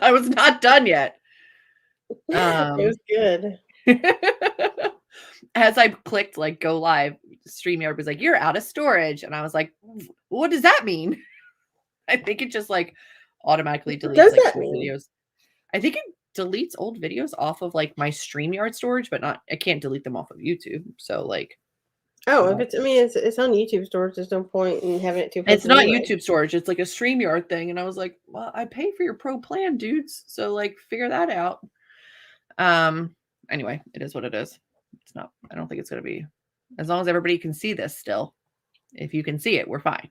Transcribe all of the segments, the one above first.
I was not done yet. It was good. As I clicked like go live, StreamYard was like, "You're out of storage," and I was like, "What does that mean?" I think it just like automatically What deletes does like that old mean? videos. I think it deletes old videos off of like my StreamYard storage, but not. I can't delete them off of YouTube. So like, Oh, if it's, I mean, it's on YouTube storage. There's no point in having it too. it's not YouTube storage. It's like a StreamYard thing, and I was like, "Well, I pay for your pro plan, dudes. So like, figure that out." Anyway, it is what it is. It's not. I don't think it's gonna be. As long as everybody can see this still. If you can see it, we're fine.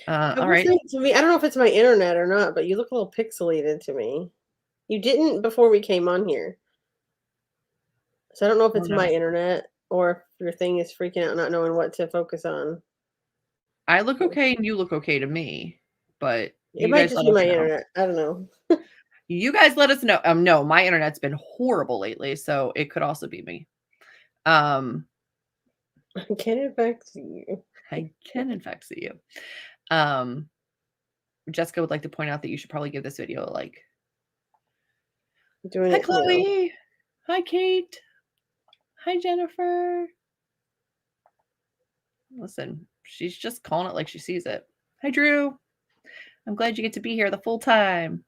All right. To me, I don't know if it's my internet or not, but you look a little pixelated to me. You didn't before we came on here. So I don't know if it's my internet or if your thing is freaking out, not knowing what to focus on. I look okay and you look okay to me, but it might just be my internet. I don't know. You guys let us know. No, my internet's been horrible lately, so it could also be me. I can in fact see you. I can in fact see you. Jessica would like to point out that you should probably give this video a like. Hi, Chloe. Now. Hi, Kate. Hi, Jennifer. Listen, she's just calling it like she sees it. Hi, Drew. I'm glad you get to be here the full time.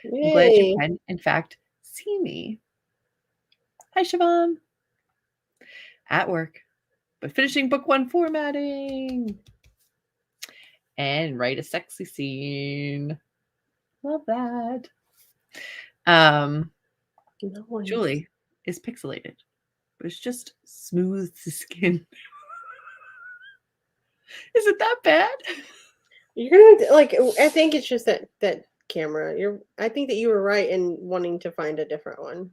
Yay. I'm glad you can, in fact, see me. Hi, Siobhan. At work, but finishing book 1 formatting. And write a sexy scene. Love that. Julie is pixelated, but it's just smooth skin. Is it that bad? You're gonna like. I think it's just that camera. I think that you were right in wanting to find a different one.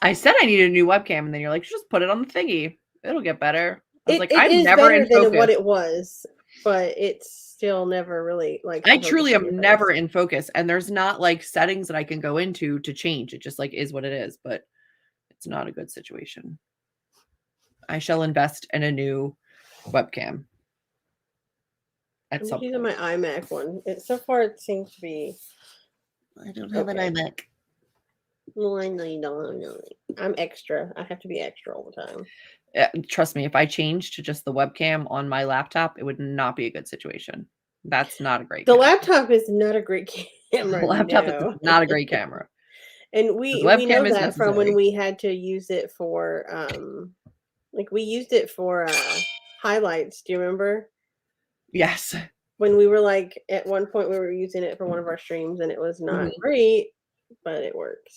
I said I needed a new webcam, and then you're like, just put it on the thingy. It'll get better. I was like, I'm never better in focus. than what it was, but it's still never really like. I truly am never in focus, and there's not like settings that I can go into to change. It just like is what it is, but it's not a good situation. I shall invest in a new webcam. I'm using my iMac one. So far it seems to be. I don't have an iMac. No, I know you don't. I'm extra. I have to be extra all the time. Trust me, if I changed to just the webcam on my laptop, it would not be a good situation. That's not a great camera. Laptop is not a great camera. The laptop is not a great camera. And we know that from when we had to use it for like we used it for highlights. Do you remember? Yes. When we were like at one point we were using it for one of our streams and it was not great, but it works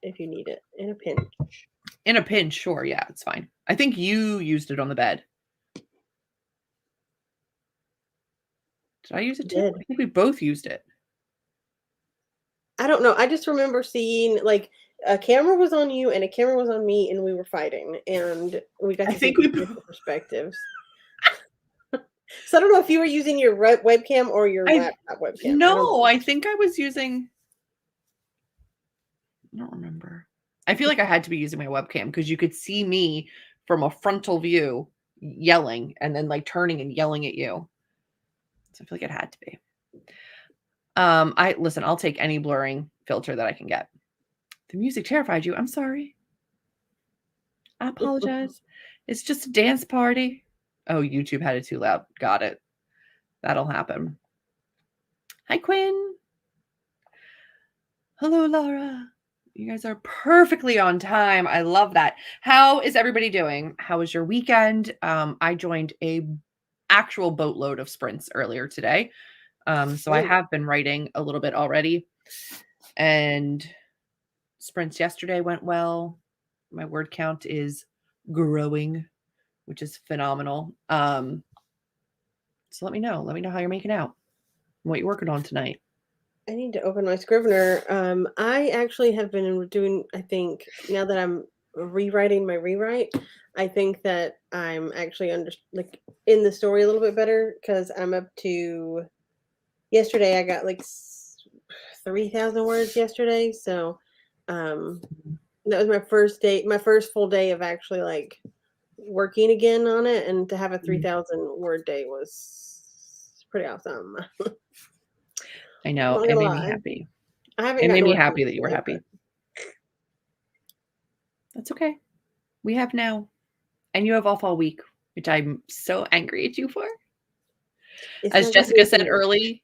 if you need it in a pinch. In a pinch, sure, yeah, it's fine. I think you used it on the bed. Did I use it too? I think we both used it. I don't know. I just remember seeing like a camera was on you and a camera was on me and we were fighting and we got to see different perspectives. So I don't know if you were using your webcam or your laptop webcam. No, I think I was using. I don't remember. I feel like I had to be using my webcam because you could see me from a frontal view yelling and then like turning and yelling at you. So I feel like it had to be. Listen, I'll take any blurring filter that I can get. The music terrified you. I'm sorry. I apologize. It's just a dance party. Oh, YouTube had it too loud. Got it. That'll happen. Hi, Quinn. Hello, Laura. You guys are perfectly on time. I love that. How is everybody doing? How was your weekend? I joined a actual boatload of sprints earlier today. So I have been writing a little bit already. And sprints yesterday went well. My word count is growing, which is phenomenal. So let me know. Let me know how you're making out. What you're working on tonight. I need to open my Scrivener. I actually have been doing, I think, now that I'm rewriting my rewrite, I think that I'm actually like in the story a little bit better because I'm up to, yesterday I got like 3,000 words yesterday. So that was my first day, my first full day of actually like working again on it. And to have a 3,000 word day was pretty awesome. I know. It made me happy. I haven't It gotten made to me work happy that you were happy. but That's okay. We have now. And you have off all week, which I'm so angry at you for. As Jessica said early,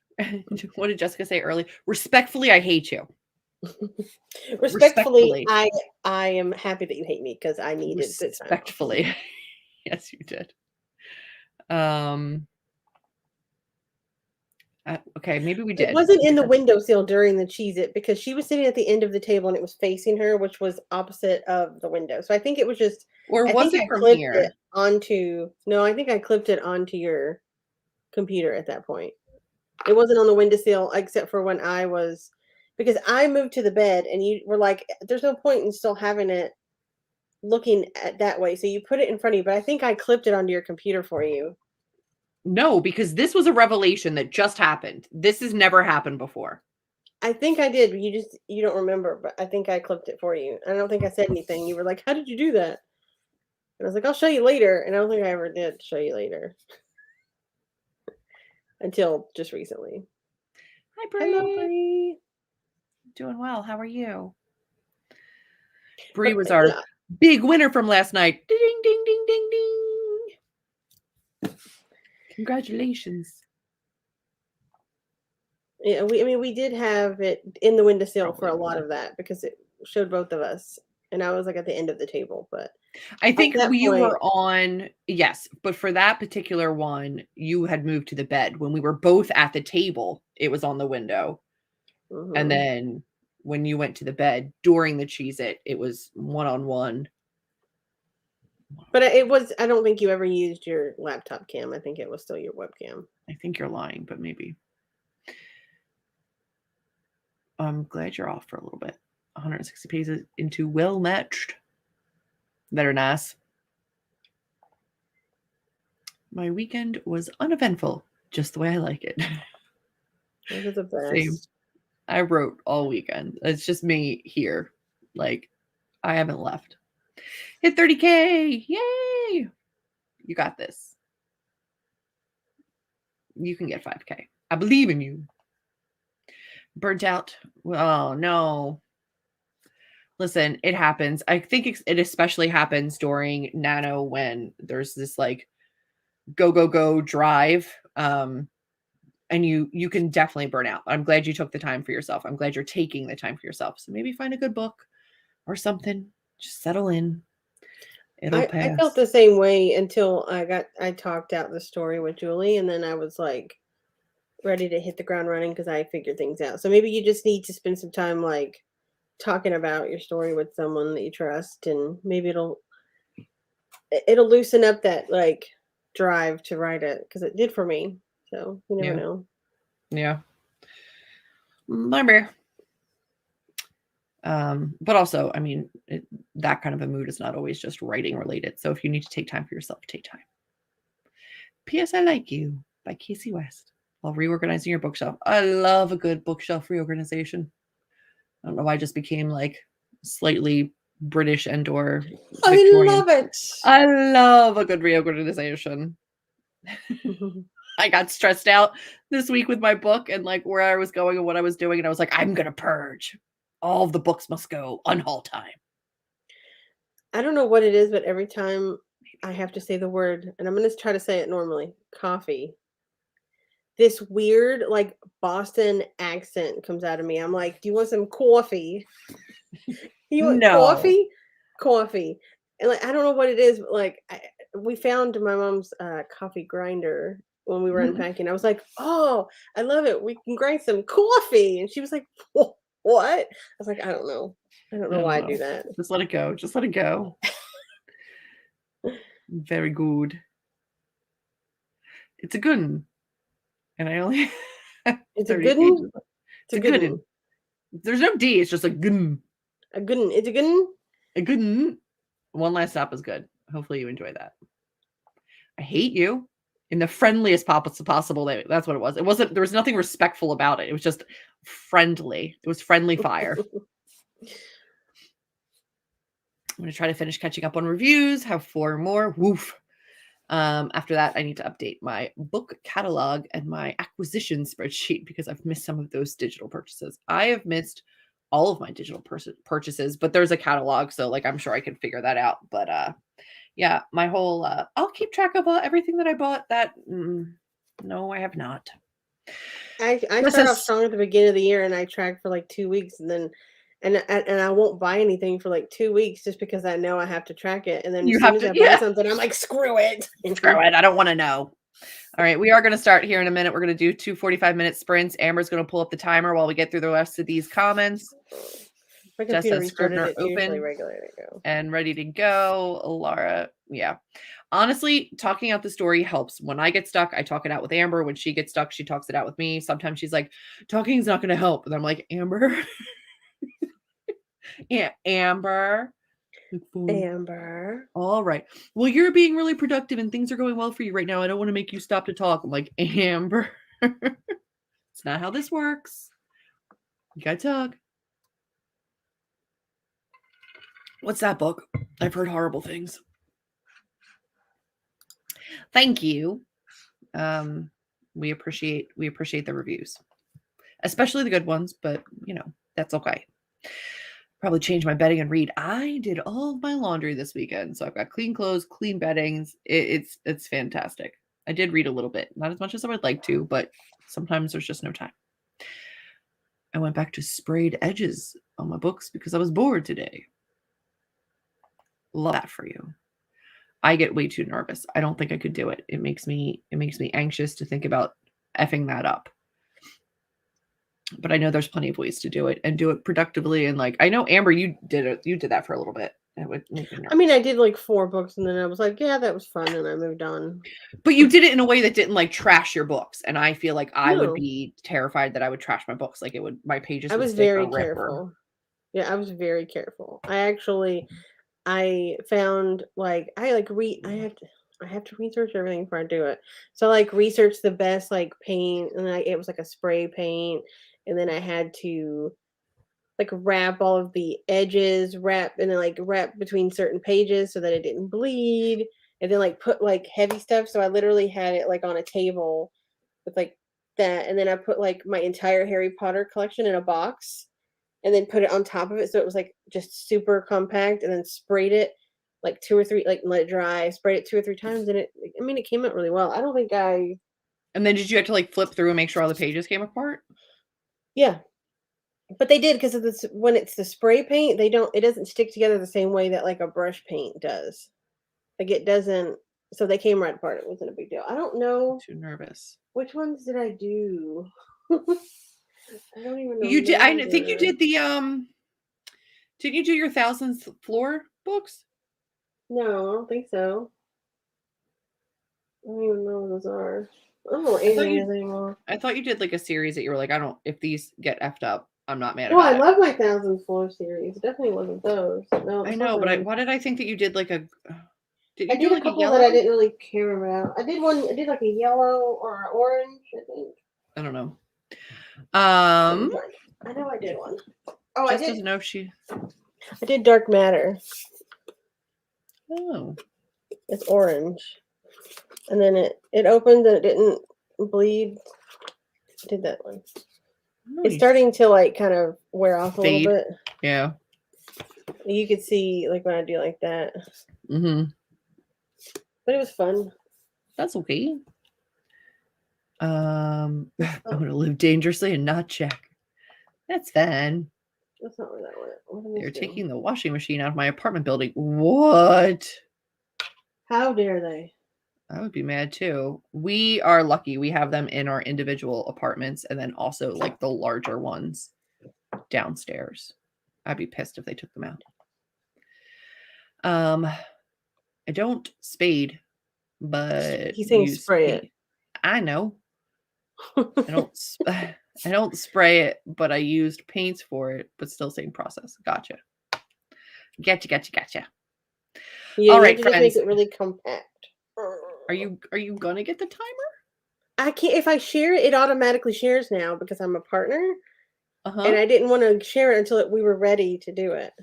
what did Jessica say early? Respectfully, I hate you. Respectfully, I am happy that you hate me because I needed the time. Respectfully. Yes, you did. Okay, maybe we did. It wasn't in the windowsill during the Cheez-It because she was sitting at the end of the table and it was facing her, which was opposite of the window. So I think it was just, or was it from here? I think I clipped it onto your computer at that point. It wasn't on the windowsill except for when because I moved to the bed and you were like, there's no point in still having it looking at that way. So you put it in front of you, but I think I clipped it onto your computer for you. No, because this was a revelation that just happened. This has never happened before. I think I did. You don't remember, but I think I clipped it for you. I don't think I said anything. You were like, how did you do that? And I was like, I'll show you later. And I don't think I ever did show you later. Until just recently. Hi, Bree. Hello, Bree. Doing well. How are you? Bree was our big winner from last night. Ding, ding, ding, ding, ding. Congratulations. Yeah, we did have it in the windowsill for a lot of that because it showed both of us. And I was like at the end of the table, but I think we were on, yes, but for that particular one, you had moved to the bed. When we were both at the table, it was on the window. Mm-hmm. And then when you went to the bed during the Cheez-It, it was one-on-one. But I don't think you ever used your laptop cam. I think it was still your webcam. I think you're lying, but maybe. I'm glad you're off for a little bit. 160 pages into well matched. Very nice. My weekend was uneventful, just the way I like it. Those are the best. Same. I wrote all weekend. It's just me here. Like, I haven't left. Hit 30K. Yay. You got this. You can get 5K. I believe in you. Burnt out. Oh, no. Listen, it happens. I think it especially happens during Nano when there's this like go drive. And you can definitely burn out. I'm glad you took the time for yourself. I'm glad you're taking the time for yourself. So maybe find a good book or something. Just settle in. It'll pass. I felt the same way until I talked out the story with Julie, and then I was like ready to hit the ground running because I figured things out. So maybe you just need to spend some time like talking about your story with someone that you trust, and maybe it'll loosen up that like drive to write it because it did for me. So you never know. Yeah. Maybe. But also, I mean, that kind of a mood is not always just writing related. So if you need to take time for yourself, take time. P.S. I Like You by Casey West while reorganizing your bookshelf. I love a good bookshelf reorganization. I don't know why I just became like slightly British and or Victorian. I love it. I love a good reorganization. I got stressed out this week with my book and like where I was going and what I was doing. And I was like, I'm going to purge. All of the books must go on haul time. I don't know what it is, but every time I have to say the word, and I'm going to try to say it normally, coffee, this weird like Boston accent comes out of me. I'm like, do you want some coffee? You want coffee? Coffee. And like, I don't know what it is, but like we found my mom's coffee grinder when we were unpacking. I was like, oh, I love it. We can grind some coffee. And she was like, what? I was like, I don't know. I don't know why I do that. Just let it go. Just let it go. Very good. It's a good one. And I only it's a good one. It's a good one. There's no D. It's just a good one. A good one. It's a good one. A good one. One Last Stop is good. Hopefully you enjoy that. I hate you in the friendliest possible way. That's what it was. It wasn't, there was nothing respectful about it. It was just friendly. It was friendly fire. I'm going to try to finish catching up on reviews, have 4 more. Woof. After that, I need to update my book catalog and my acquisition spreadsheet because I've missed some of those digital purchases. I have missed all of my digital purchases, but there's a catalog. So like, I'm sure I can figure that out. But yeah, my whole, I'll keep track of everything that I bought that, no, I have not. I start off strong at the beginning of the year and I track for like 2 weeks and then and I won't buy anything for like 2 weeks just because I know I have to track it. And then as soon as I buy something, I'm like, screw it. Screw it. I don't want to know. All right. We are going to start here in a minute. We're going to do 2 45-minute sprints. Amber's going to pull up the timer while we get through the rest of these comments. My computer restarted it open and ready to go. Laura. Yeah. Honestly, talking out the story helps. When I get stuck, I talk it out with Amber. When she gets stuck, she talks it out with me. Sometimes she's like, talking is not going to help. And I'm like, Amber. Yeah, Amber. All right. Well, you're being really productive and things are going well for you right now. I don't want to make you stop to talk. I'm like, Amber. It's not how this works. You gotta talk. What's that book? I've heard horrible things. Thank you. We appreciate the reviews, especially the good ones, but you know, that's okay. Probably change my bedding and read. I did all of my laundry this weekend, so I've got clean clothes, clean beddings. It's fantastic. I did read a little bit, not as much as I would like to, but sometimes there's just no time. I went back to sprayed edges on my books because I was bored today. Love that for you. I get way too nervous. I don't think I could do it. It makes me anxious to think about effing that up. But I know there's plenty of ways to do it and do it productively. And like, I know Amber, you did that for a little bit. It would make me nervous. I mean, I did like 4 books and then I was like, yeah, that was fun. And I moved on. But you did it in a way that didn't like trash your books. And I feel like I would be terrified that I would trash my books. Like my pages. I was very careful. Yeah, I was very careful. I found like, I have to research everything before I do it. So like research the best like paint and it was like a spray paint. And then I had to like wrap all of the edges, and then like wrap between certain pages so that it didn't bleed. And then like put like heavy stuff. So I literally had it like on a table with like that. And then I put like my entire Harry Potter collection in a box and then put it on top of it. So it was like just super compact and then sprayed it like 2 or 3, like let it dry, sprayed it 2 or 3 times. And it came out really well. I don't think And then did you have to like flip through and make sure all the pages came apart? Yeah. But they did because of this. When it's the spray paint, it doesn't stick together the same way that like a brush paint does. Like it doesn't. So they came right apart. It wasn't a big deal. I don't know. I'm too nervous. Which ones did I do? I don't even know. You did. I think you did the Didn't you do your 1000th floor books? No, I don't think so. I don't even know what those are. I don't know what anything is anymore. I thought you did like a series that you were like, if these get effed up, I'm not mad about it. Well, I love my 1000th floor series. It definitely wasn't those. No, I know, but why did I think that you did like a? Did you do like a yellow? That I didn't really care about. I did like a yellow or an orange. I think. I don't know. I know I did one. Oh, I did. Doesn't know if she. I did Dark Matter. Oh. It's orange. And then it opened and it didn't bleed. I did that one. Nice. It's starting to like kind of wear off a little bit. Yeah. You could see like when I do like that. Mm-hmm. But it was fun. That's okay. I'm gonna live dangerously and not check. That's fun. That's not where that went. They're taking the washing machine out of my apartment building. What? How dare they? I would be mad too. We are lucky. We have them in our individual apartments and then also like the larger ones downstairs. I'd be pissed if they took them out. I don't spade, but he's saying spray it. I know. I don't I don't spray it, but I used paints for it, but still same process. Gotcha. Gotcha. Yeah, All you have right, to just make friends. it really compact. Are you gonna get the timer? I can't. If I share it, it automatically shares now because I'm a partner, and Uh-huh. I didn't want to share it until we were ready to do it.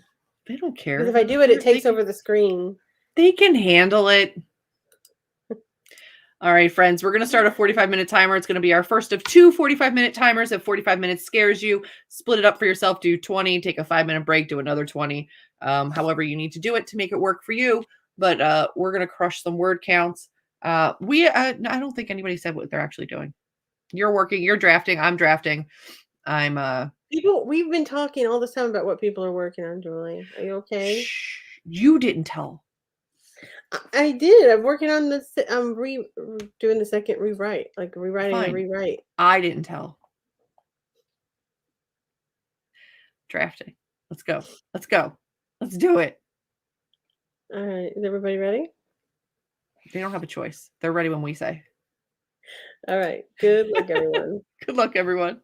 They don't Because care. if I do it, it takes over the screen. They can handle it. All right, friends, we're going to start a 45-minute timer. It's going to be our first of 2 45-minute timers. If 45 minutes scares you, split it up for yourself. Do 20, take a 5-minute break, do another 20. However you need to do it to make it work for you. But we're going to crush some word counts. I don't think anybody said what they're actually doing. You're working, you're drafting, I'm drafting. We've been talking all this time about what people are working on, Julie. Are you okay? Shh, you didn't tell. I did. I'm working on this. I'm doing the second rewrite, like rewriting a Fine. rewrite. I didn't tell. Drafting. Let's go. Let's go. Let's do it. All right. Is everybody ready? They don't have a choice. They're ready when we say. All right. Good luck, everyone. Good luck, everyone.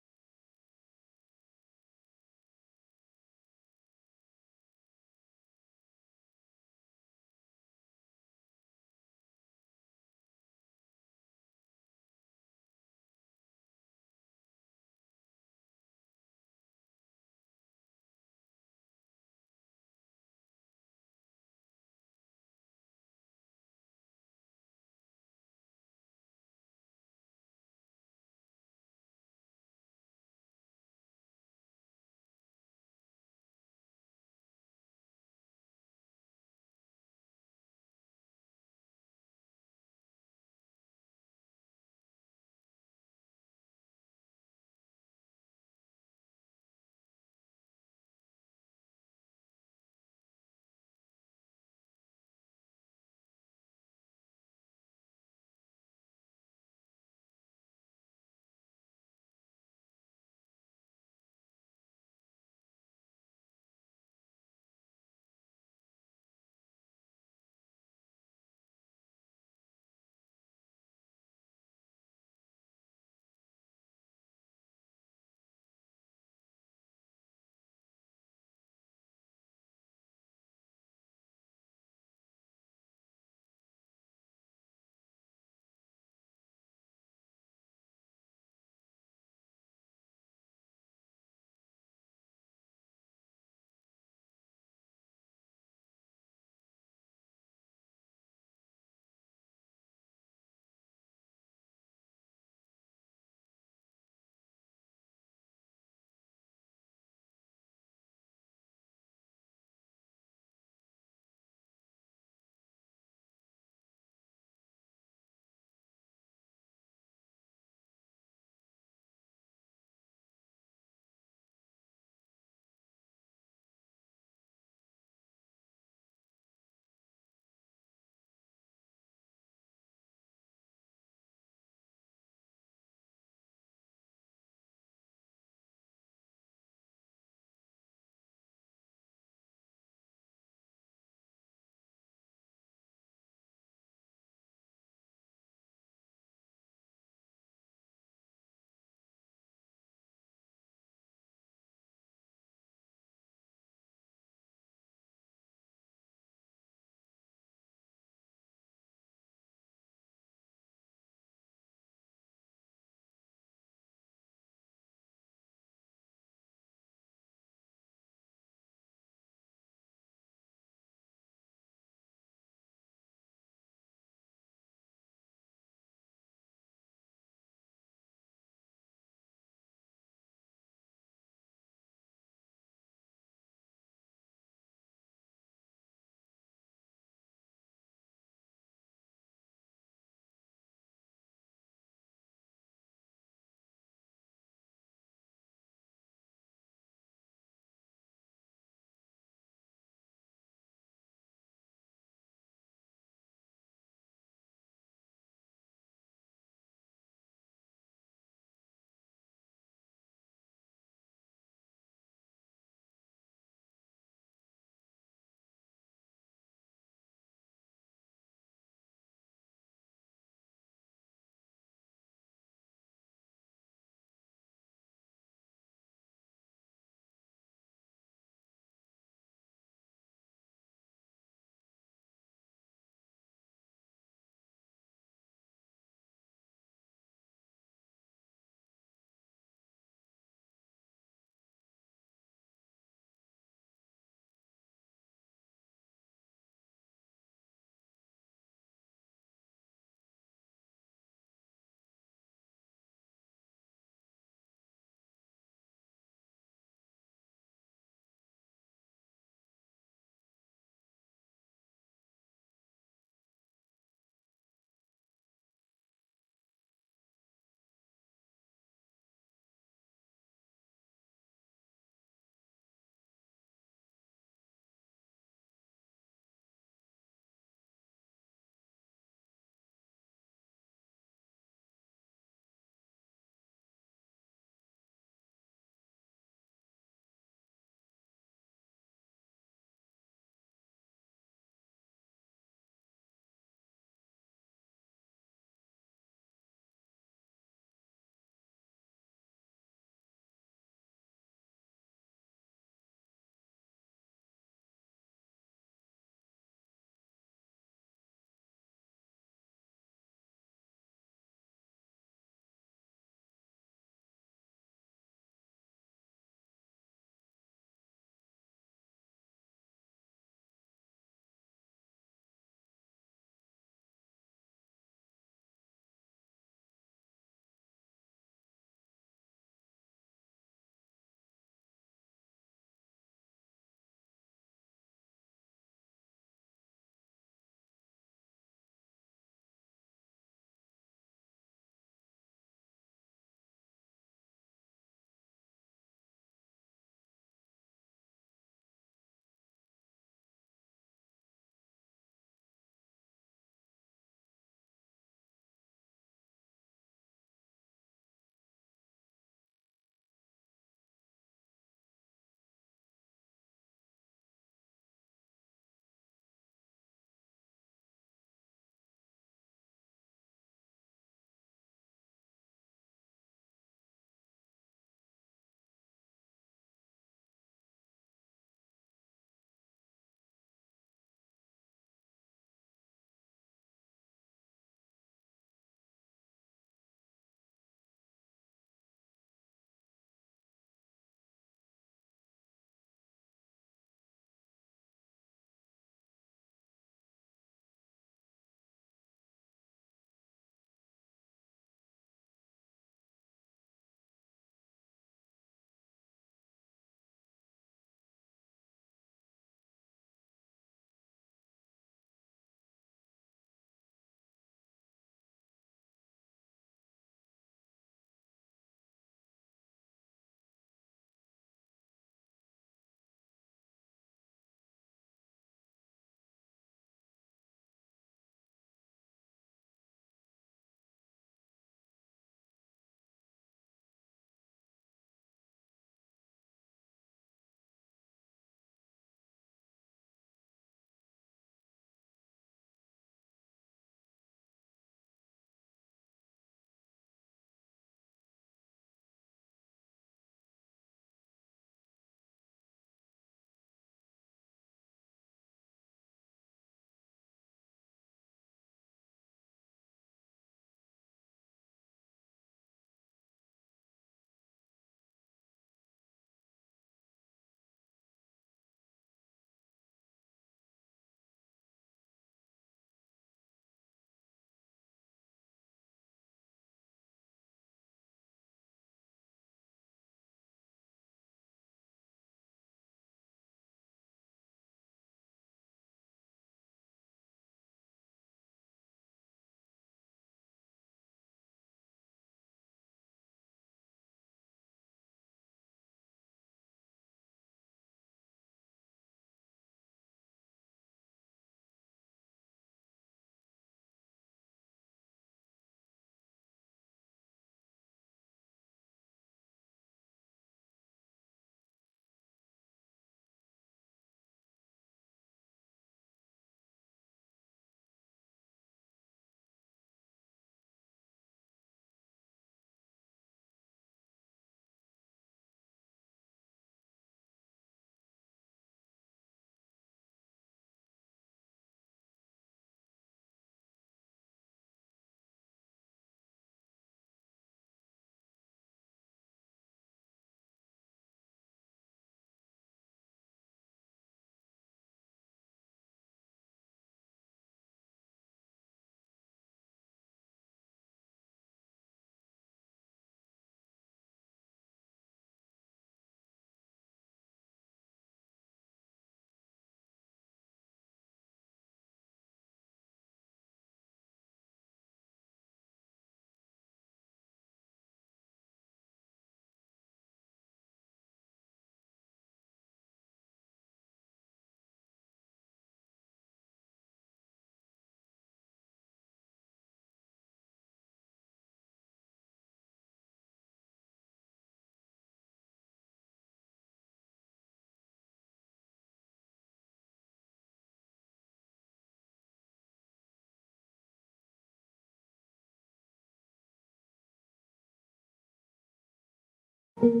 Hello.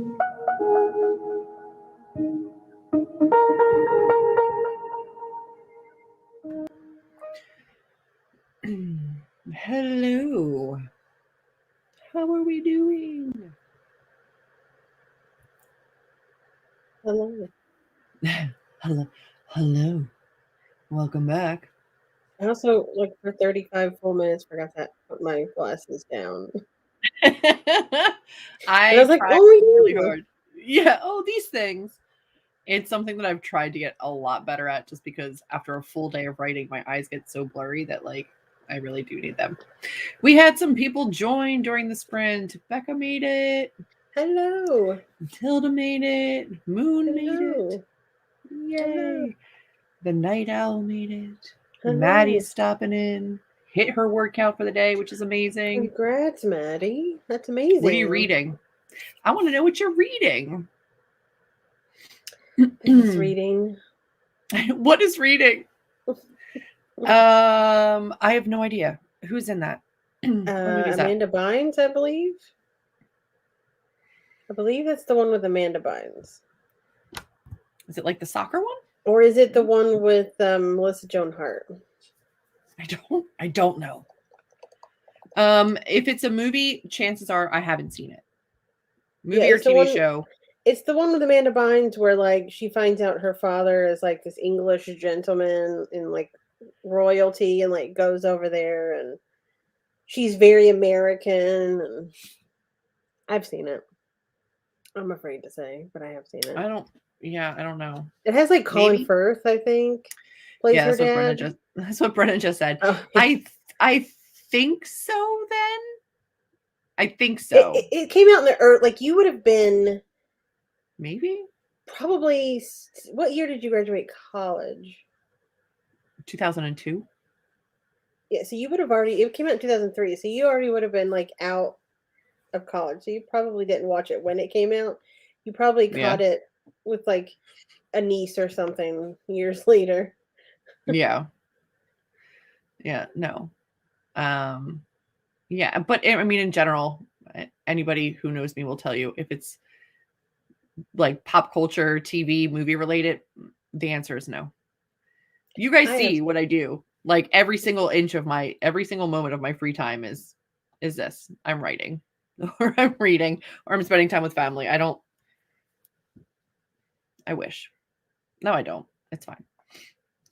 How are we doing? Hello. Hello. Welcome back. I also, like, for 35 full minutes, forgot to put my glasses down. And I was like, tried oh, really hard. Yeah. Oh, these things. It's something that I've tried to get a lot better at, just because after a full day of writing, my eyes get so blurry that, like, I really do need them. We had some people join during the sprint. Becca made it. Hello. Tilda made it. Moon made it. Yay. Hello. The Night Owl made it. Hello. Maddie's stopping in. Hit her workout for the day, which is amazing. Congrats, Maddie. That's amazing. What are you reading? I want to know what you're reading. It's reading. What is reading? I have no idea. Who's in that? Amanda Bynes, I believe. I believe that's the one with Amanda Bynes. Is it like the soccer one? Or is it the one with Melissa Joan Hart? I don't know. If it's a movie, chances are I haven't seen it. Movie or TV show. It's the one with Amanda Bynes where, like, she finds out her father is, like, this English gentleman in, like, royalty, and, like, goes over there, and she's very American. And I've seen it. I'm afraid to say, but I have seen it. I don't know. It has, like, Colin Firth, I think, plays her dad. That's what Brennan just said. Oh. I think so. Then I think so. It came out in the earth. Like, you would have been maybe probably. What year did you graduate college? 2002. Yeah, so you would have already. It came out in 2003, so you already would have been, like, out of college. So you probably didn't watch it when it came out. You probably caught it with, like, a niece or something years later. Yeah. No. Yeah, but I mean, in general, anybody who knows me will tell you, if it's like pop culture, TV, movie related, the answer is no. You guys see what I do. Like, every single moment of my free time is this. I'm writing, or I'm reading, or I'm spending time with family. I wish. No, I don't. It's fine.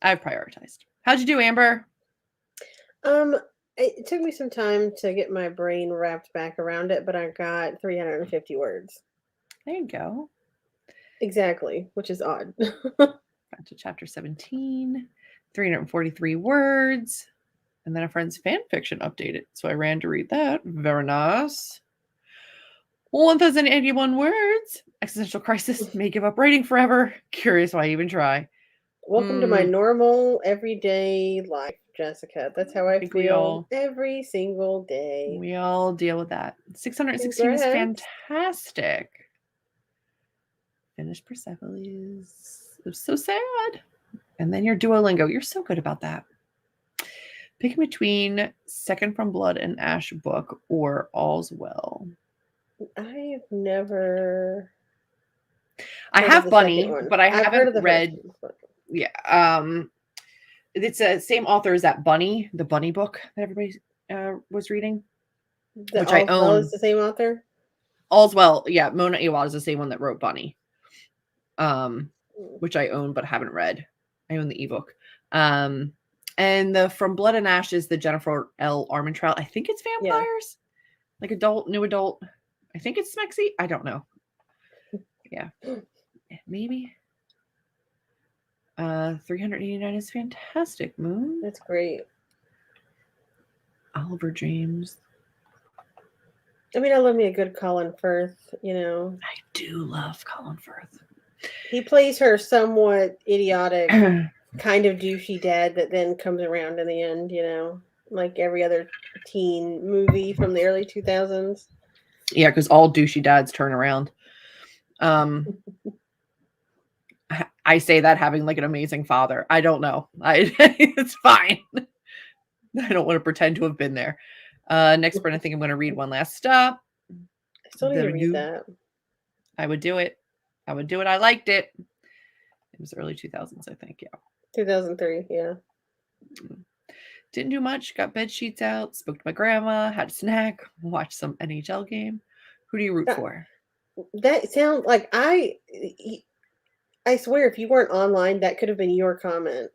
I've prioritized. How'd you do, Amber? It took me some time to get my brain wrapped back around it, but I got 350 words. There you go. Exactly, which is odd. Got to chapter 17, 343 words, and then a friend's fan fiction updated. So I ran to read that. Very nice. 1,081 words. Existential crisis. May give up writing forever. Curious why I even try. Welcome to my normal, everyday life, Jessica. That's how I feel every single day. We all deal with that. 616 is fantastic. Finished Persepolis. It was so sad. And then your Duolingo. You're so good about that. Picking between Second from Blood and Ash book or All's Well. I have never. I have Bunny, but I haven't read. Yeah. It's the same author as that Bunny, the Bunny book that everybody was reading. Which I own. Is the same author? All's Well. Yeah. Mona Awad is the same one that wrote Bunny. Which I own but haven't read. I own the ebook. And the From Blood and Ash is the Jennifer L. Armentrout. I think it's vampires. Like new adult. I think it's Smexy. I don't know. Yeah. Maybe. 389 is fantastic, Moon. That's great. Oliver James. I mean, I love me a good Colin Firth, you know. I do love Colin Firth. He plays her somewhat idiotic, kind of douchey dad that then comes around in the end, you know, like every other teen movie from the early 2000s. Yeah, because all douchey dads turn around. I say that having like an amazing father. I don't know. It's fine. I don't want to pretend to have been there. Next sprint, I think I'm going to read One Last Stop. I still need to read that. I would do it. I would do it. I liked it. It was early 2000s, I think. Yeah. 2003. Yeah. Didn't do much. Got bed sheets out. Spoke to my grandma. Had a snack. Watched some NHL game. Who do you root for? That sounds like I swear, if you weren't online, that could have been your comment.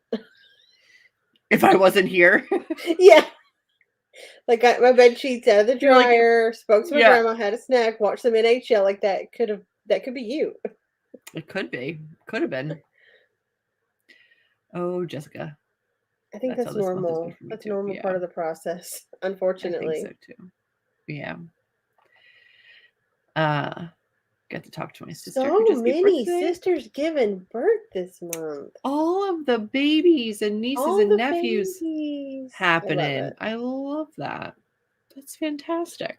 If I wasn't here. Yeah. Like, got my bed sheets out of the dryer, spoke to my grandma, had a snack, watched some NHL. Like, that could be you. It could be. Could have been. Oh, Jessica. I think that's normal. That's a normal part of the process, unfortunately. I think so too. Yeah. Got to talk to my sister. So many sisters giving birth this month. All of the babies and nieces and nephews happening. I love that. That's fantastic.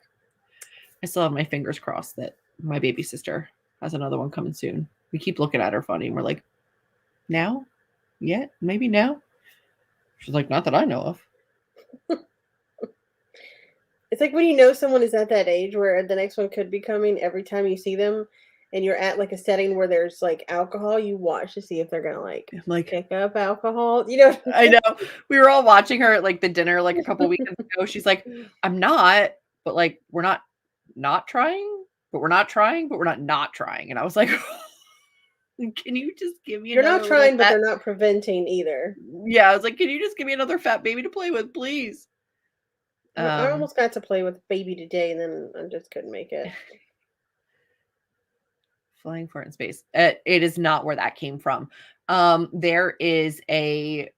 I still have my fingers crossed that my baby sister has another one coming soon. We keep looking at her funny and we're like, now? Yeah, maybe now? She's like, not that I know of. It's like when you know someone is at that age where the next one could be coming, every time you see them and you're at like a setting where there's like alcohol, you watch to see if they're gonna like pick up alcohol. You know, I know. We were all watching her at like the dinner like a couple weekends ago. She's like, I'm not, but like we're not trying, but we're not trying, but we're not trying. And I was like, can you just give me You're not trying, but they're not preventing either. Yeah, I was like, can you just give me another fat baby to play with, please? I almost got to play with baby today, and then I just couldn't make it. Flying fart in space. It is not where that came from. There is a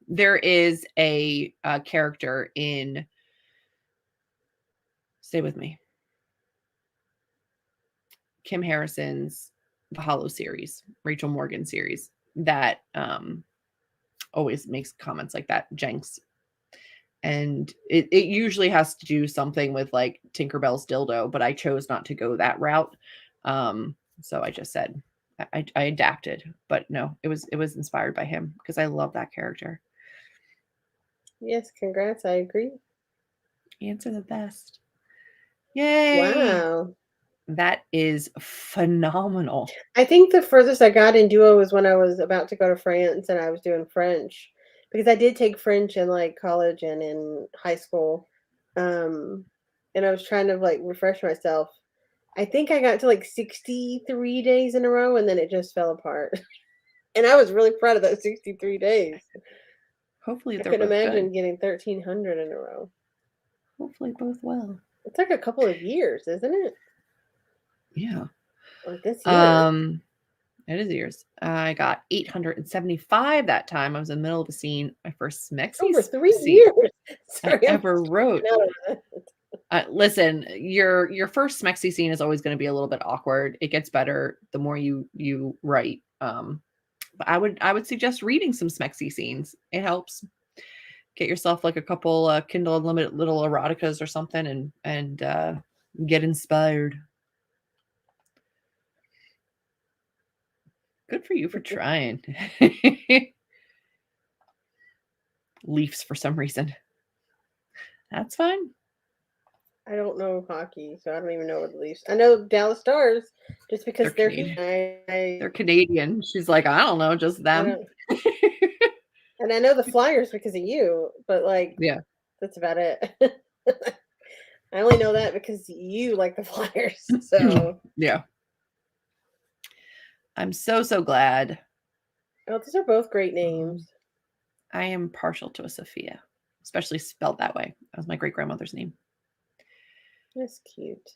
there is a character in, stay with me, Kim Harrison's The Hollow series, Rachel Morgan series, that always makes comments like that, Jenks. And it usually has to do something with like Tinkerbell's dildo, but I chose not to go that route. So I just said I adapted, but no, it was inspired by him because I love that character. Yes, congrats. I agree. Ants are the best. Yay! Wow. That is phenomenal. I think the furthest I got in Duo was when I was about to go to France and I was doing French, because I did take French in like college and in high school. And I was trying to like refresh myself. I think I got to like 63 days in a row and then it just fell apart. And I was really proud of those 63 days. Hopefully I could imagine getting 1,300 in a row. Hopefully both well. It's like a couple of years, isn't it? Yeah. Like this year. It is years. I got 875 that time. I was in the middle of a scene. My first Smexy over 3 years. Sorry, I ever wrote. Listen, your first Smexy scene is always going to be a little bit awkward. It gets better the more you write. But I would suggest reading some Smexy scenes. It helps. Get yourself like a couple Kindle Unlimited little eroticas or something, and get inspired. Good for you for trying. Leafs for some reason. That's fine. I don't know hockey, so I don't even know what the Leafs. I know Dallas Stars just because they're they're Canadian. She's like, I don't know, just them. And I know the Flyers because of you, but like, yeah, that's about it. I only know that because you like the Flyers. So yeah. I'm so glad. Oh, those are both great names. I am partial to a Sophia, especially spelled that way. That was my great-grandmother's name. That's cute.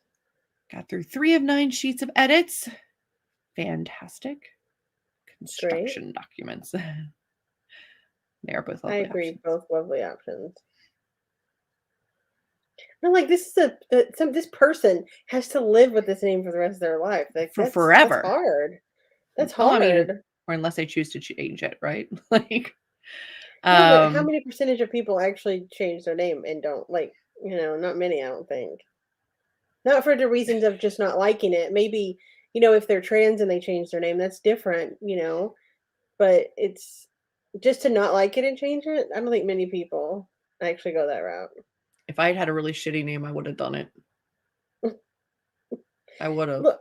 Got through 3 of 9 sheets of edits. Fantastic. Construction documents. They are both lovely. I agree, options. Both lovely options. No, like this is this person has to live with this name for the rest of their life. Like for forever. That's hard. That's hard. I mean, or unless they choose to change it, right? Like, but how many percentage of people actually change their name and don't, like, not many, I don't think. Not for the reasons of just not liking it. Maybe, if they're trans and they change their name, that's different, but it's just to not like it and change it. I don't think many people actually go that route. If I had a really shitty name, I would have done it. I would have. Look,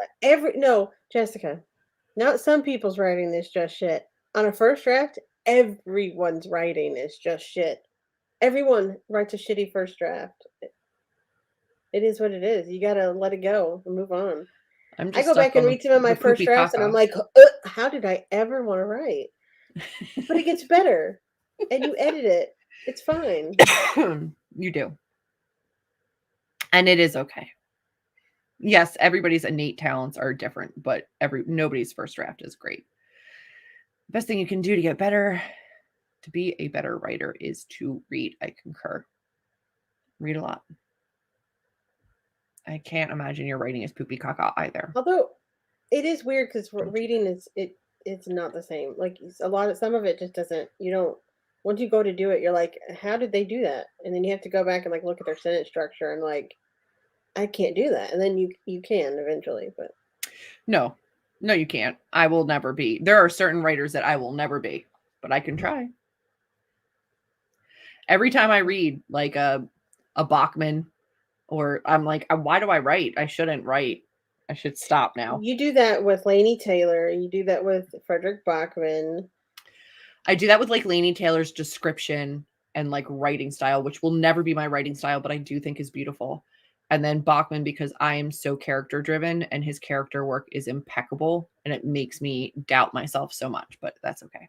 Jessica, not some people's writing is just shit. On a first draft, everyone's writing is just shit. Everyone writes a shitty first draft. It is what it is. You gotta let it go and move on. I'm I just go stuck back and on read some of my the first poopy drafts, and I'm caca. like, how did I ever want to write? But it gets better, and you edit it. It's fine. You do. And it is okay. Yes, everybody's innate talents are different, but nobody's first draft is great. The best thing you can do to get better, to be a better writer, is to read. I concur. Read a lot. I can't imagine your writing is poopy caca either. Although it is weird because reading it's not the same. Like some of it just doesn't. You don't. Once you go to do it, you're like, how did they do that? And then you have to go back and like look at their sentence structure and like, I can't do that. And then you can eventually, but no, you can't. I will never be. There are certain writers that I will never be, but I can try. Every time I read like a Bachman, or I'm like, why do I write? I shouldn't write. I should stop now. You do that with Laini Taylor. You do that with Frederick Bachman. I do that with like Laini Taylor's description and like writing style, which will never be my writing style, but I do think is beautiful. And then Bachman, because I am so character driven and his character work is impeccable and it makes me doubt myself so much, but that's okay.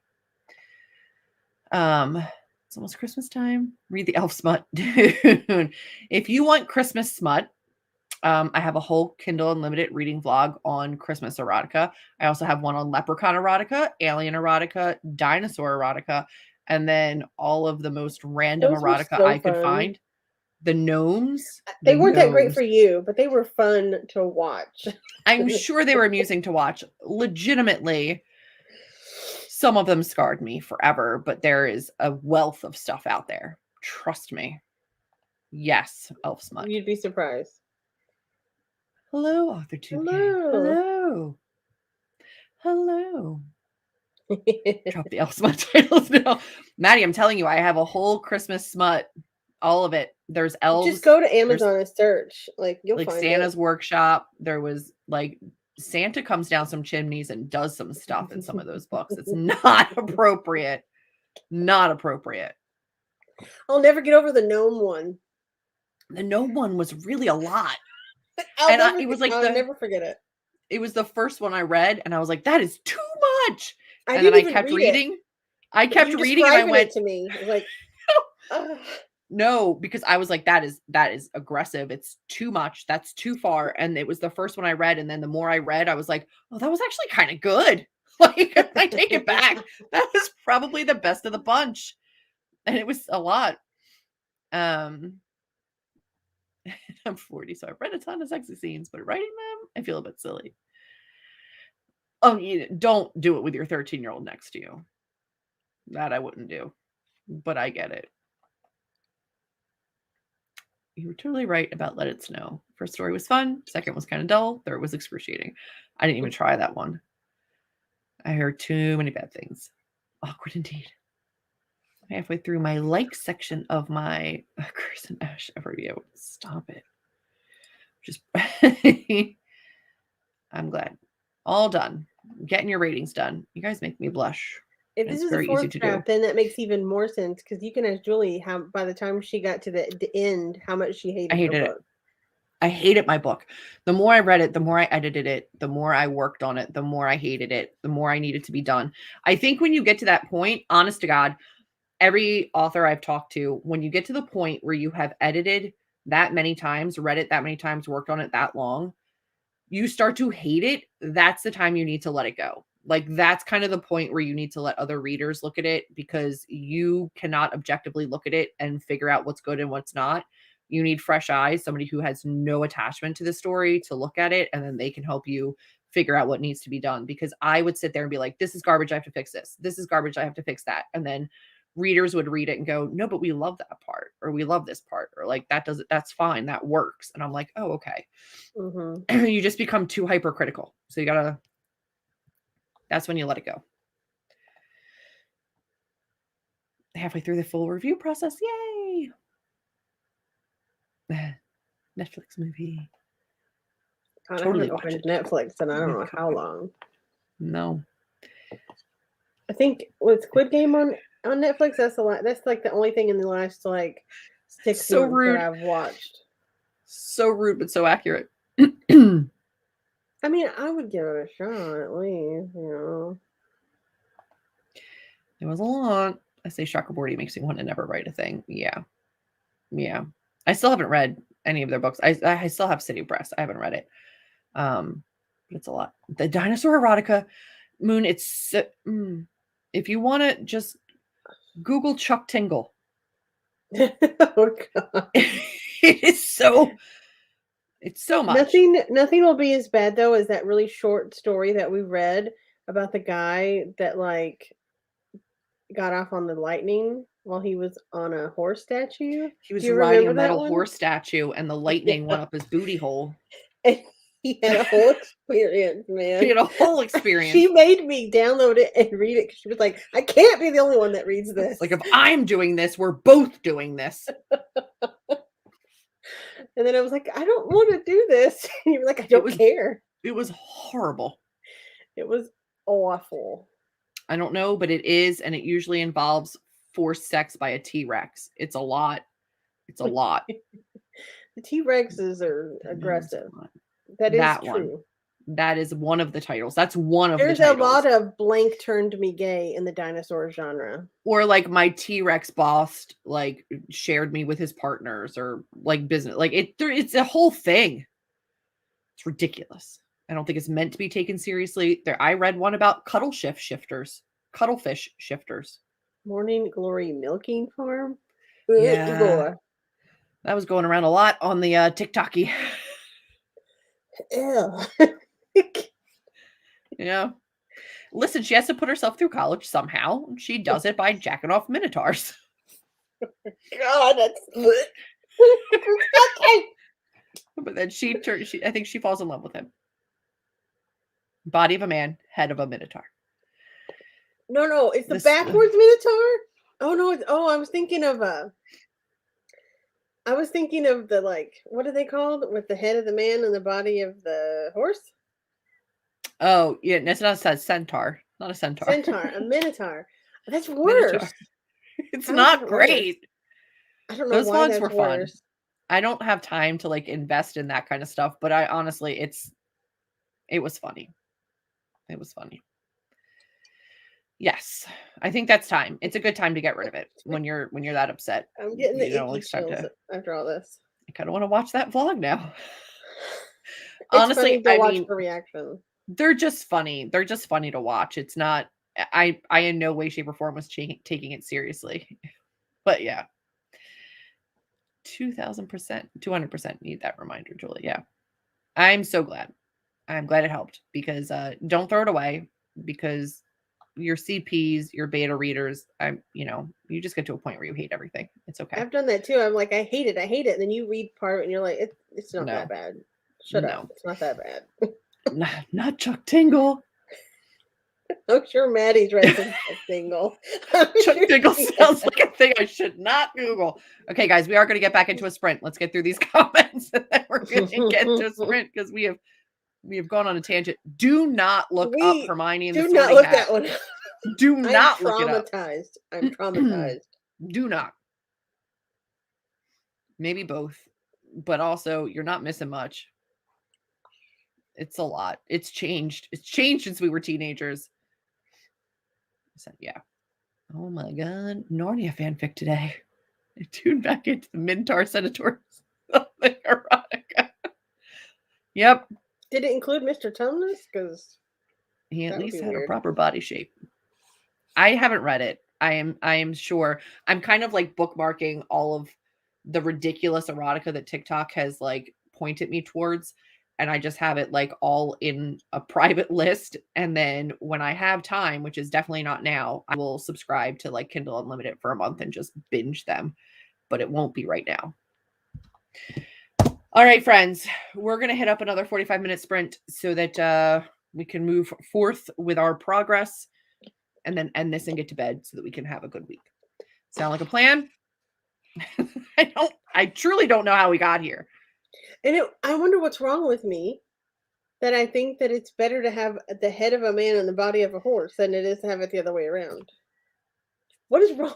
It's almost Christmas time. Read the Elf Smut. Dude, if you want Christmas smut, I have a whole Kindle Unlimited reading vlog on Christmas erotica. I also have one on leprechaun erotica, alien erotica, dinosaur erotica, and then all of the most random erotica I could find. The gnomes. They weren't that great for you, but they were fun to watch. I'm sure they were amusing to watch. Legitimately, some of them scarred me forever, but there is a wealth of stuff out there. Trust me. Yes, Elf Smut. You'd be surprised. Hello, Author 2K. Hello. Drop the Elf Smut titles now. Maddie, I'm telling you, I have a whole Christmas smut. All of it. There's elves. Just go to Amazon and search. Like you'll like find Santa's workshop. There was like Santa comes down some chimneys and does some stuff in some of those books. It's not appropriate. Not appropriate. I'll never get over the gnome one. The gnome one was really a lot. I'll never forget it. It was the first one I read, and I was like, that is too much. And then I kept reading. I kept reading, and I went to me like, no, because I was like, that is aggressive. It's too much. That's too far. And it was the first one I read. And then the more I read, I was like, oh, that was actually kind of good. Like, I take it back. That was probably the best of the bunch. And it was a lot. I'm 40, so I've read a ton of sexy scenes, but writing them, I feel a bit silly. Oh, don't do it with your 13-year-old next to you. That I wouldn't do, but I get it. You were totally right about Let It Snow. First story was fun. Second was kind of dull. Third was excruciating. I didn't even try that one. I heard too many bad things. Awkward indeed. Halfway through my like section of my Chris and Ash review. Stop it. Just I'm glad. All done. Getting your ratings done. You guys make me blush. If this is very easy to do, then that makes even more sense because you can ask Julie how by the time she got to the end, how much she hated her book. I hated my book. The more I read it, the more I edited it, the more I worked on it, the more I hated it, the more I needed to be done. I think when you get to that point, honest to God, every author I've talked to, when you get to the point where you have edited that many times, read it that many times, worked on it that long, you start to hate it. That's the time you need to let it go. Like, that's kind of the point where you need to let other readers look at it because you cannot objectively look at it and figure out what's good and what's not. You need fresh eyes, somebody who has no attachment to the story to look at it, and then they can help you figure out what needs to be done. Because I would sit there and be like, this is garbage, I have to fix this. This is garbage, I have to fix that. And then readers would read it and go, no, but we love that part, or we love this part, or like that's fine, that works. And I'm like, oh, okay. Mm-hmm. You just become too hypercritical. So you gotta, that's when you let it go. Halfway through the full review process. Yay. Netflix movie. I Totally haven't watch opened it. Netflix and I don't know how long. No. I think with Squid Game on Netflix, that's like the only thing in the last like 6 So months rude. that I've watched. So rude, but so accurate. I mean, I would give it a shot at least, you know. It was a lot. I say Chakraborty makes me want to never write a thing. Yeah. Yeah. I still haven't read any of their books. I still have City of Brass. I haven't read it. But it's a lot. The dinosaur erotica, Moon, it's if you want to just Google Chuck Tingle. Oh god. It's so much. Nothing will be as bad though as that really short story that we read about the guy that like got off on the lightning while he was on a horse statue. He was Do you riding a remember that metal one? horse statue and the lightning went up his booty hole. And he had a whole experience, man. He had a whole experience. She made me download it and read it because she was like, I can't be the only one that reads this. Like, if I'm doing this, we're both doing this. And then I was like, I don't want to do this. And you were like, I don't care. It was horrible. It was awful. I don't know, but it is, and it usually involves forced sex by a T-Rex. It's a lot. It's a lot. The T-Rexes are aggressive. That is that true. One. That is one of the titles. That's one of There's the titles. There's a lot of blank turned me gay in the dinosaur genre. Or like my T-Rex boss like shared me with his partners or like business. Like it's a whole thing. It's ridiculous. I don't think it's meant to be taken seriously. I read one about cuttlefish shifters. Morning Glory Milking Farm. Yeah. That was going around a lot on the TikTok-y. Ew. Yeah. Listen, she has to put herself through college somehow. She does it by jacking off minotaurs. God, that's But then I think she falls in love with him. Body of a man, head of a minotaur. No, it's the backwards minotaur. Oh no, I was thinking of the like, what are they called? With the head of the man and the body of the horse? Oh, yeah, it's not a centaur. Not a centaur. A minotaur. That's worse. Minotaur. It's not great. I don't know Those why vlogs were worse. fun. I don't have time to like invest in that kind of stuff, but I honestly, it was funny. It was funny. Yes, I think that's time. It's a good time to get rid of it when you're that upset. I'm getting the icky chills after all this. I kind of want to watch that vlog now. Honestly, I mean, the reaction. They're just funny. They're just funny to watch. It's not. I in no way, shape, or form was taking it seriously. But yeah, 2,000%, 200% need that reminder, Julie. Yeah, I'm so glad. I'm glad it helped because don't throw it away because your CPs, your beta readers, you just get to a point where you hate everything. It's okay. I've done that too. I'm like, I hate it. And then you read part of it and you're like, it's not that bad. Shut up. It's not that bad. Not Chuck Tingle. I'm sure Maddie's read some Chuck Tingle. Chuck Tingle sounds like a thing I should not Google. Okay, guys, we are going to get back into a sprint. Let's get through these comments and then we're going to get to a sprint because we have gone on a tangent. Do not look up Hermione and the Sorting Hat. Do not look that one up. Do not look it up. I'm traumatized. Do not. Maybe both, but also you're not missing much. It's a lot. It's changed. It's changed since we were teenagers. So, yeah. Oh my God. Narnia fanfic today. I tuned back into the Minotaur Senators. Something erotica. Yep. Did it include Mr. Tumnus? Because he at least had a proper body shape. I haven't read it. I am sure. I'm kind of like bookmarking all of the ridiculous erotica that TikTok has like pointed me towards. And I just have it like all in a private list. And then when I have time, which is definitely not now, I will subscribe to like Kindle Unlimited for a month and just binge them. But it won't be right now. All right, friends, we're going to hit up another 45-minute sprint so that we can move forth with our progress and then end this and get to bed so that we can have a good week. Sound like a plan? I truly don't know how we got here. And I wonder what's wrong with me that I think that it's better to have the head of a man and the body of a horse than it is to have it the other way around. What is wrong?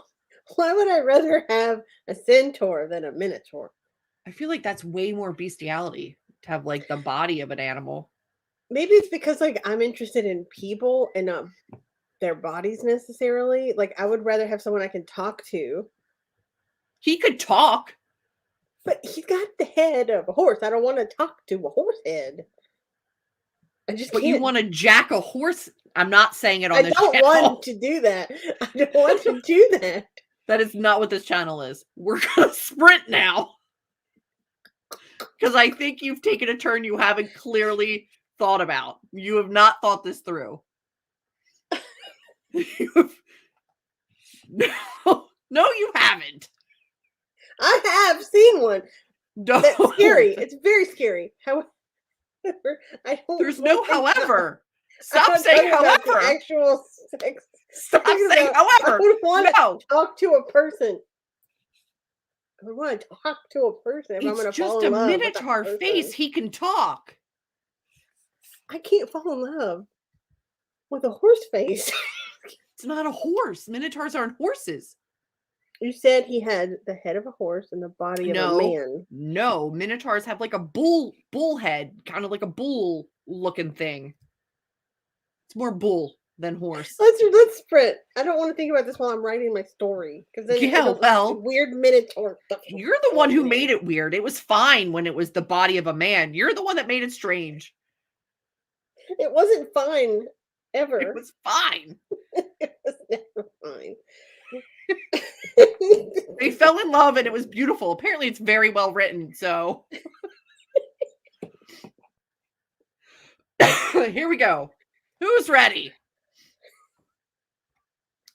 Why would I rather have a centaur than a minotaur? I feel like that's way more bestiality to have like the body of an animal. Maybe it's because like I'm interested in people and not their bodies necessarily. Like I would rather have someone I can talk to. He could talk. But he's got the head of a horse. I don't want to talk to a horse head. I just But can't. you want to jack a horse? I'm not saying it on this channel. I don't want to do that. I don't want to do that. That is not what this channel is. We're going to sprint now. Because I think you've taken a turn you haven't clearly thought about. You have not thought this through. No, you haven't. I have seen one. No. That's scary. It's very scary. However, I don't. There's no however. Stop saying however. Actual sex. Stop saying however. I would want to talk to a person. I would want to talk to a person if I'm going to fall in love. It's just a minotaur face. He can talk. I can't fall in love with a horse face. It's not a horse. Minotaurs aren't horses. You said he had the head of a horse and the body of a man. No, minotaurs have like a bull head, kind of like a bull looking thing. It's more bull than horse. Let's sprint. I don't want to think about this while I'm writing my story because then weird minotaur stuff. You're the one who made it weird. It was fine when it was the body of a man. You're the one that made it strange. It wasn't fine ever. It was fine. It was never fine. They fell in love and it was beautiful. Apparently it's very well written, so here we go. Who's ready?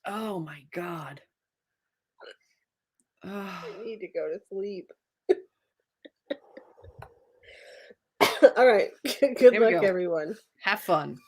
Oh my god. I need to go to sleep. All right. Good luck, everyone. Have fun.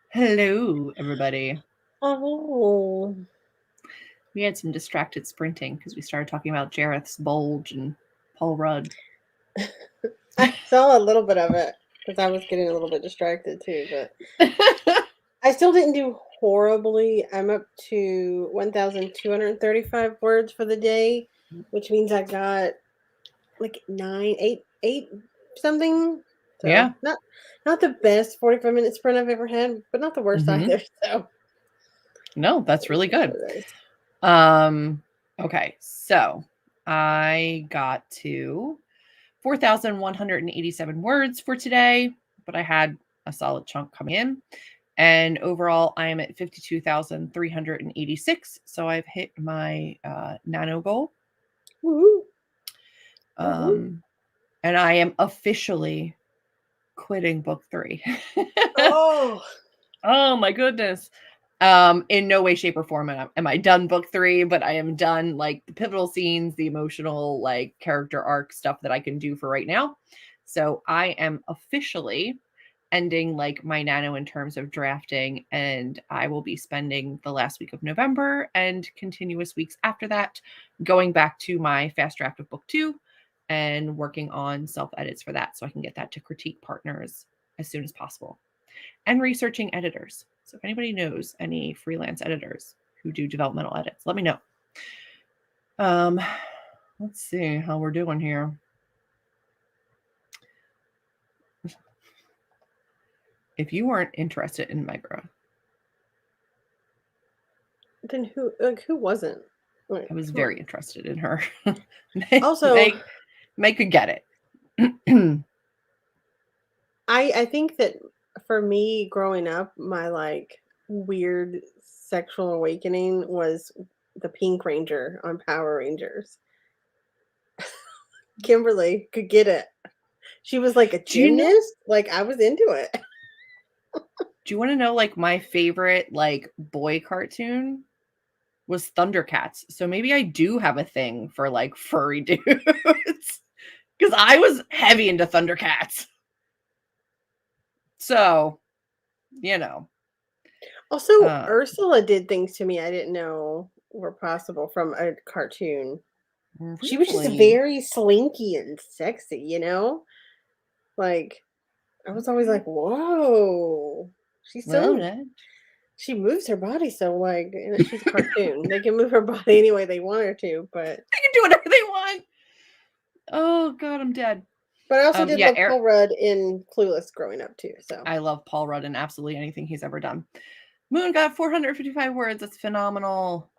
Hello, everybody. Oh. We had some distracted sprinting because we started talking about Jareth's bulge and Paul Rudd. I saw a little bit of it because I was getting a little bit distracted too, but I still didn't do horribly. I'm up to 1,235 words for the day, which means I got like 8 something. So Yeah. not the best 45-minute sprint I've ever had, but not the worst either. So no, that's really good. Okay, so I got to 4,187 words for today, but I had a solid chunk coming in. And overall, I am at 52,386. So I've hit my nano goal. And I am officially quitting book 3. Oh my goodness. In no way, shape, or form am I done book 3, but I am done like the pivotal scenes, the emotional like character arc stuff that I can do for right now. So I am officially ending like my nano in terms of drafting, and I will be spending the last week of November and continuous weeks after that going back to my fast draft of book 2 and working on self edits for that so I can get that to critique partners as soon as possible. And researching editors. So if anybody knows any freelance editors who do developmental edits, let me know. Let's see how we're doing here. If you weren't interested in Megra, then who wasn't? I was very interested in her. Also, Meg could get it. I think that for me growing up, my like weird sexual awakening was the Pink Ranger on Power Rangers. Kimberly could get it. She was like a gymnast. Like I was into it. Do you want to know like my favorite like boy cartoon was Thundercats? So maybe I do have a thing for like furry dudes. Because I was heavy into Thundercats. So, you know. Also, Ursula did things to me I didn't know were possible from a cartoon. Really? She was just very slinky and sexy, you know? Like, I was always like, whoa. She's so... She moves her body so, like, she's a cartoon. They can move her body any way they want her to, but... They can do whatever they want. Oh, God, I'm dead. But I also did love Paul Rudd in Clueless growing up, too, so... I love Paul Rudd in absolutely anything he's ever done. Moon got 455 words. That's phenomenal.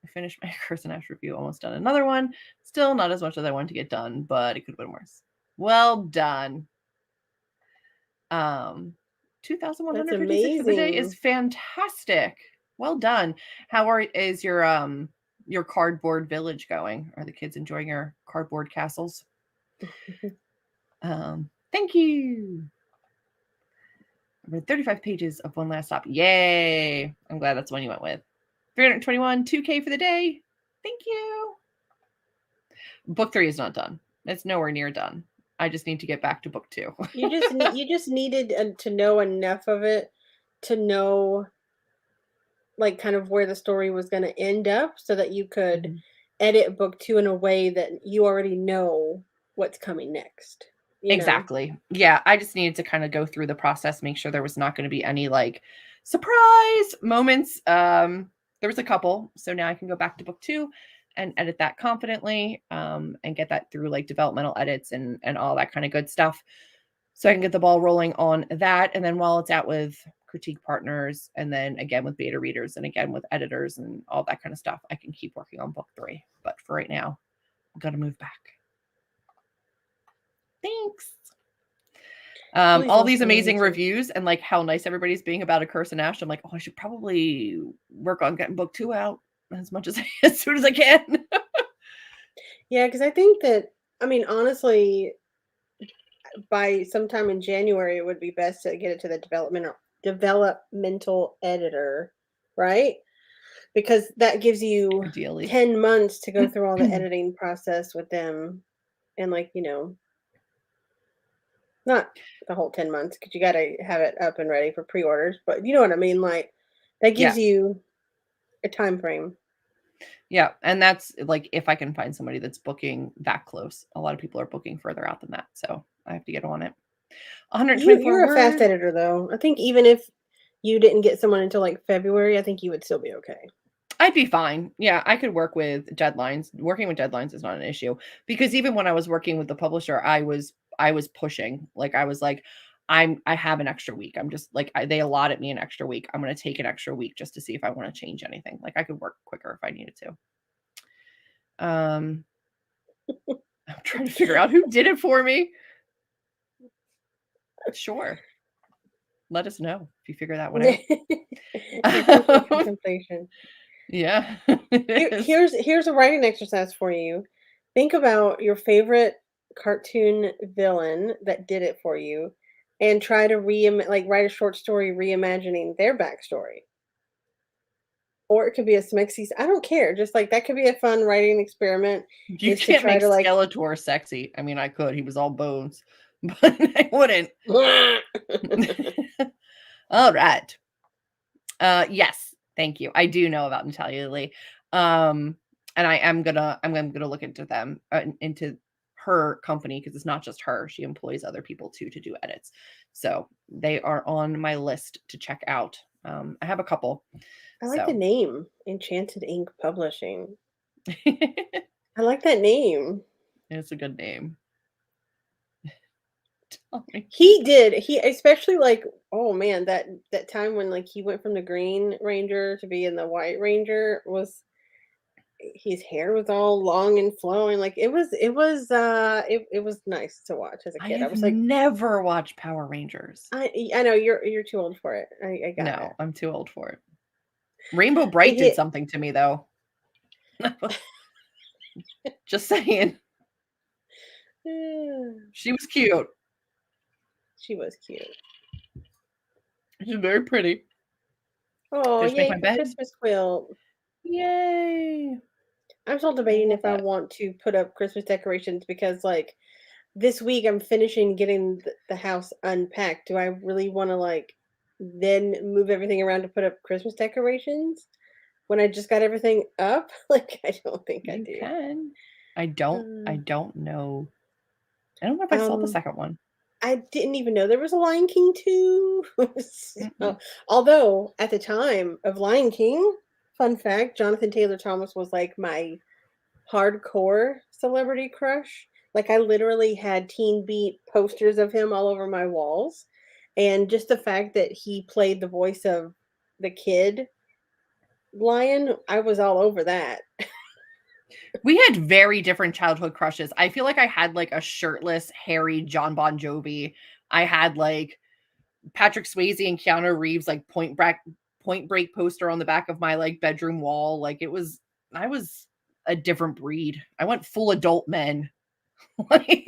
I finished my Curse and Ash review. Almost done another one. Still not as much as I wanted to get done, but it could have been worse. Well done. 2,156 for the day is fantastic. Well done. How is your cardboard village going? Are the kids enjoying your cardboard castles? Thank you. I read 35 pages of One Last Stop. Yay. I'm glad that's the one you went with. 321, 2K for the day. Thank you. Book 3 is not done. It's nowhere near done. I just need to get back to book 2. You just needed to know enough of it to know like kind of where the story was going to end up so that you could edit book 2 in a way that you already know what's coming next. Exactly. Yeah, I just needed to kind of go through the process, make sure there was not going to be any like surprise moments. There was a couple, so now I can go back to book 2 and edit that confidently, and get that through like developmental edits and all that kind of good stuff. So I can get the ball rolling on that. And then while it's out with critique partners, and then again with beta readers, and again with editors and all that kind of stuff, I can keep working on book 3. But for right now, I'm gonna move back. Thanks. All these amazing reviews and like how nice everybody's being about A Curse and Ash. I'm like, oh, I should probably work on getting book 2 out as soon as I can. Yeah, because I think that, I mean, honestly, by sometime in January, it would be best to get it to the developmental editor, right? because that gives you Ideally. 10 months to go through all the editing process with them, and, like, not the whole 10 months because you gotta have it up and ready for pre-orders, but you know what I mean, like, that gives Yeah. you a time frame. Yeah, and that's, like, if I can find somebody that's booking that close. A lot of people are booking further out than that, so I have to get on it. 124 You're a fast words. editor, though. I think even if you didn't get someone until, like, February, I think you would still be okay. I'd be fine. Yeah, I could work with deadlines. Working with deadlines is not an issue because even when I was working with the publisher, I was pushing. Like I was like, I have an extra week. I'm just like they allotted me an extra week. I'm going to take an extra week just to see if I want to change anything. Like I could work quicker if I needed to. I'm trying to figure out who did it for me. Sure. Let us know if you figure that one out. Compensation. Yeah. Here's a writing exercise for you. Think about your favorite cartoon villain that did it for you, and try to write a short story reimagining their backstory. Or it could be a Smexy. I don't care. Just like that could be a fun writing experiment. You Is to can't try make to like. Skeletor sexy. I mean, I could. He was all bones, but I wouldn't. All right. Yes, thank you. I do know about Natalia Lee. And I'm gonna look into them, into her company because it's not just her. She employs other people too to do edits. So they are on my list to check out. I have a couple. I like the So name Enchanted Ink Publishing. I like that name. it's a good name. He especially like, oh man, that time when like he went from the Green Ranger to being the White Ranger was, his hair was all long and flowing. Like it was nice to watch as a I kid. I have was like, never watched Power Rangers. I know you're too old for it. I got it. No, I'm too old for it. Rainbow But Bright did yeah, something to me though. Just saying. She was cute. she was cute. She's very pretty. Oh, Finished make yay my for bed. Christmas quilt. Yay. I'm still I debating love if I that. want to put up Christmas decorations because like this week I'm finishing getting the house unpacked. Do I really want to like then move everything around to put up Christmas decorations when I just got everything up? Like I don't think I You do. can. I don't know. I don't know if I saw the Um, second one. I didn't even know there was a Lion King 2. So, Mm-mm. although at the time of Lion King, fun fact, Jonathan Taylor Thomas was like my hardcore celebrity crush. Like I literally had Teen Beat posters of him all over my walls. And just the fact that he played the voice of the kid lion, I was all over that. We had very different childhood crushes. I feel like I had like a shirtless, hairy John Bon Jovi. I had like Patrick Swayze and Keanu Reeves like Point Break poster on the back of my like bedroom wall. Like I was a different breed. I went full adult men. Like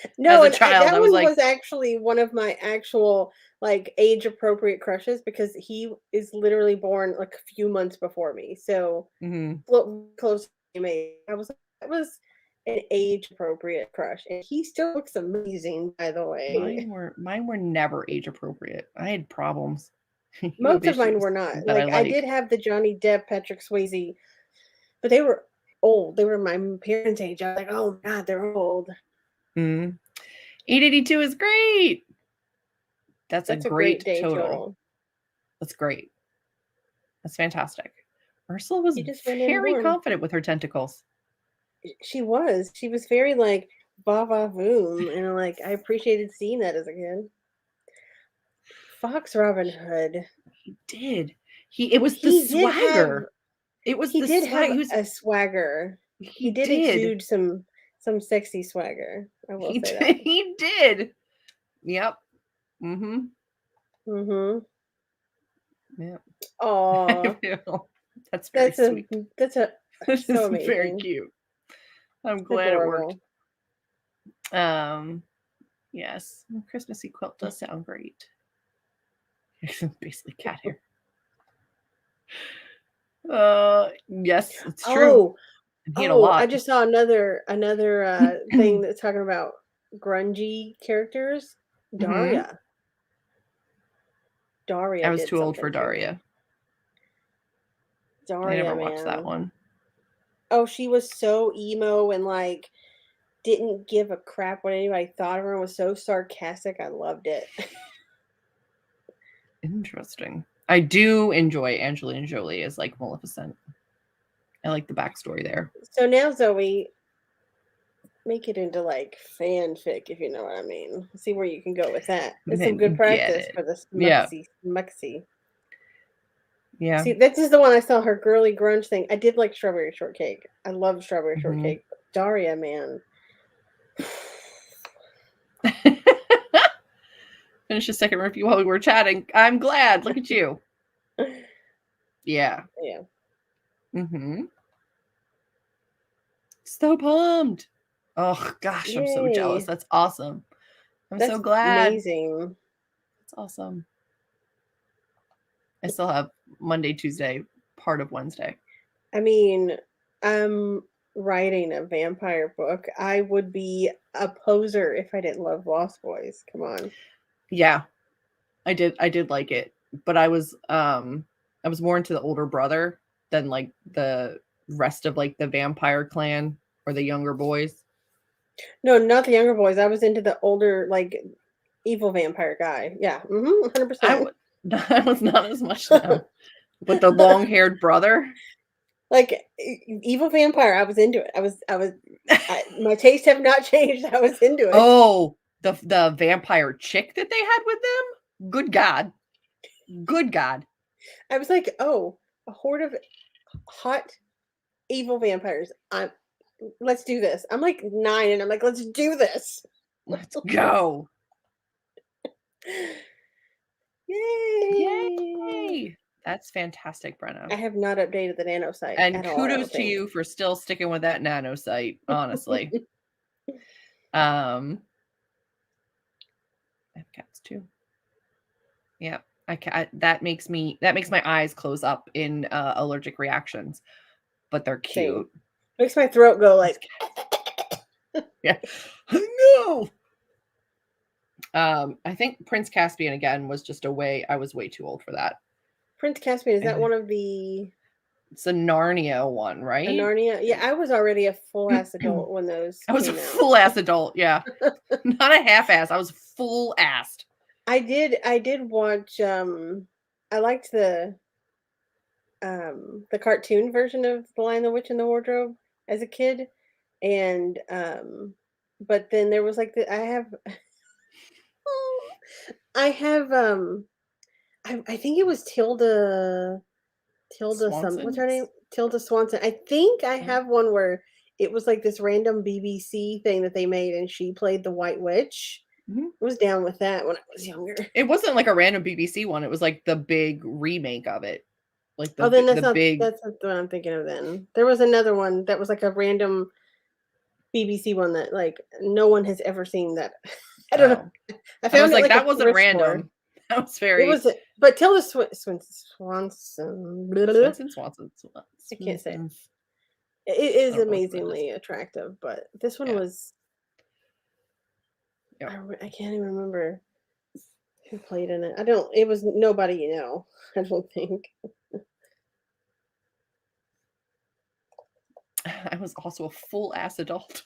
as No, a and child, that I was one like, was actually one of my actual like age appropriate crushes because he is literally born like a few months before me. So mhm. close to me. That was an age appropriate crush, and he still looks amazing. By the way, Mine were never age appropriate. I had problems. You have most of mine issues were not. that I Like I did like. have the Johnny Depp, Patrick Swayze, but they were old. They were my parents' age. I was like, oh my god, they're old. Mm. 882 is great. That's a That's a great great day total. total. That's great. That's fantastic. Ursula was He just went in and very won. confident with her tentacles. She was. She was very like va va voom, and like I appreciated seeing that as a kid. Fox Robin Hood. He did. It was the He did have swagger. It was he the did have swag. a swagger. He He did did. exude some sexy swagger. I will He say that. did. He did. Yep. Mm-hmm. Mhm. Yep. Aw, That's very sweet. that's a This so is very amazing. cute. I'm glad it worked. Adorable. Um, yes. Christmassy quilt does sound great. Basically cat hair. Yes, it's true. And he had a I lot. just saw another thing that's talking about grungy characters. Mhm. Daria. I Daria was did too old for something to me. Daria. I Daria, never watched that man. one. Oh, she was so emo and like didn't give a crap what anybody thought of her and was so sarcastic. I loved it. Interesting. I do enjoy Angelina Jolie as like Maleficent. I like the backstory there. So now, Zoe, make it into like fanfic, if you know what I mean. See where you can go with that. It's some good Get practice it. for the Yeah. smuxy. Yeah. See, this is the one I saw her girly grunge thing. I did like strawberry shortcake. I love strawberry Mm-hmm. shortcake. Daria, man. Finish a second review while we were chatting. I'm glad. Look at you. Yeah. Yeah. Mm-hmm. So pumped. Oh gosh, I'm so jealous. Yay. That's awesome. I'm That's so glad. amazing. That's awesome. I still have Monday, Tuesday, part of Wednesday. I mean, I'm writing a vampire book. I would be a poser if I didn't love Lost Boys. Come on. Yeah. I did like it. But I was more into the older brother than like the rest of like the vampire clan or the younger boys. No, not the younger boys. I was into the older, like evil vampire guy. Yeah. 100%. I was not as much them. But the long-haired brother? Like evil vampire, I was into it. My taste have not changed. I was into it. Oh, the vampire chick that they had with them? Good God. Good God. I was like, oh, a horde of hot evil vampires. Let's do this. I'm like 9 and I'm like, let's do this. Let's go. Yay. Yay. That's fantastic, Brenna. I have not updated the Nano site And at all. kudos to you for still sticking with that Nano site, honestly. I have cats too. Yeah. That makes my eyes close up in allergic reactions, but they're cute. Same. Makes my throat go like yeah. No. I think Prince Caspian again was just I was way too old for that. Prince Caspian, is that one of the It's a Narnia one, right? Narnia? Yeah, I was already a full ass adult when those I was a full ass adult, yeah. Not a half ass. I was full assed. I did watch I liked the cartoon version of The Lion, the Witch, and the Wardrobe as a kid. And but then there was like I think it was Tilda Swanson? what's her name? Tilda Swanson. I think I have one where it was like this random BBC thing that they made and she played the White Witch. Mm-hmm. I was down with that when I was younger. It wasn't like a random BBC one. It was like the big remake of it. Like then that's not what I'm thinking of then. There was another one that was like a random BBC one that like no one has ever seen that. I don't know. I found it like that wasn't random. Board. That was very. It was, but Tilda Swanson. Swanson. I can't say it. It is amazingly attractive, but this one was. Yep. I can't even remember who played in it. It was nobody you know. I don't think. I was also a full ass adult.